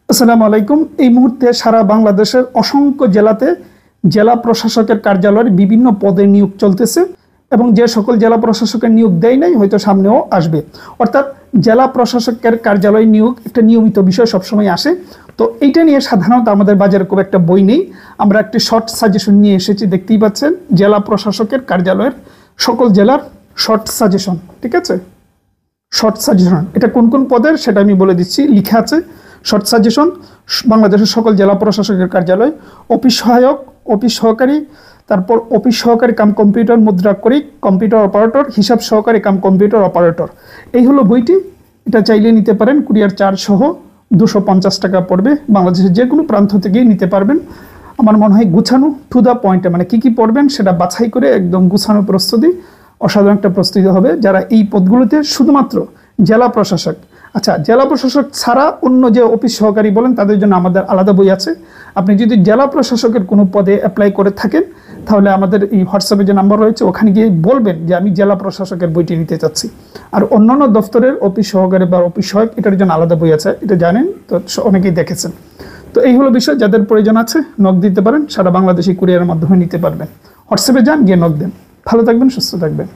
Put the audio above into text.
আসসালামু আলাইকুম। এই মুহূর্তে সারা বাংলাদেশের অসংখ্য জেলাতে জেলা প্রশাসকের কার্যালয়ের বিভিন্ন পদে নিয়োগ চলতেছে এবং যে সকল জেলা প্রশাসকের নিয়োগ দেয় নাই হয়তো সামনেও আসবে। অর্থাৎ জেলা প্রশাসকের কার্যালয় নিয়োগ একটা নিয়মিত বিষয় সবসময় আসে। তো এইটা নিয়ে সাধারণত আমাদের বাজারে খুব একটা বই নেই। আমরা একটি শর্ট সাজেশন নিয়ে এসেছি, দেখতেই পাচ্ছেন জেলা প্রশাসকের কার্যালয়ের সকল জেলার শর্ট সাজেশন। ঠিক আছে, শর্ট সাজেশন এটা কোন কোন পদের সেটা আমি বলে দিচ্ছি, লিখা আছে। শর্ট সাজেশন বাংলাদেশের সকল জেলা প্রশাসকের কার্যালয়, অফিস সহায়ক, অফিস সহকারী, তারপর অফিস সহকারী কাম কম্পিউটার মুদ্রাক্ষরিক, কম্পিউটার অপারেটর, হিসাব সহকারী কাম কম্পিউটার অপারেটর। এই হলো বইটি। এটা চাইলে নিতে পারেন, কুরিয়ার চার্জ সহ 250 টাকা পড়বে। বাংলাদেশের যে কোনো প্রান্ত থেকেই নিতে পারবেন। আমার মনে হয় গুছানো, টু দ্য পয়েন্টে, মানে কী কী পড়বেন সেটা বাছাই করে একদম গুছানো প্রস্তুতি, অসাধারণ একটা প্রস্তুতি হবে যারা এই পদগুলোতে শুধুমাত্র জেলা প্রশাসক। আচ্ছা, জেলা প্রশাসক ছাড়া অন্য যে অফিস সহকারী বলেন তাদের জন্য আমাদের আলাদা বই আছে। আপনি যদি জেলা প্রশাসকের কোনো পদে অ্যাপ্লাই করে থাকেন তাহলে আমাদের এই হোয়াটসঅ্যাপে যে নাম্বার রয়েছে ওখানে গিয়ে বলবেন যে আমি জেলা প্রশাসকের বইটি নিতে চাচ্ছি। আর অন্যান্য দপ্তরের অফিস সহকারী বা অফিস সহায়ক এটার জন্য আলাদা বই আছে, এটা জানেন তো, অনেকেই দেখেছেন। তো এই হলো বিষয়, যাদের প্রয়োজন আছে নক দিতে পারেন, সারা বাংলাদেশি কুরিয়ারের মাধ্যমে নিতে পারবেন। হোয়াটসঅ্যাপে যান, গিয়ে নক দেন। ভালো থাকবেন, সুস্থ থাকবেন।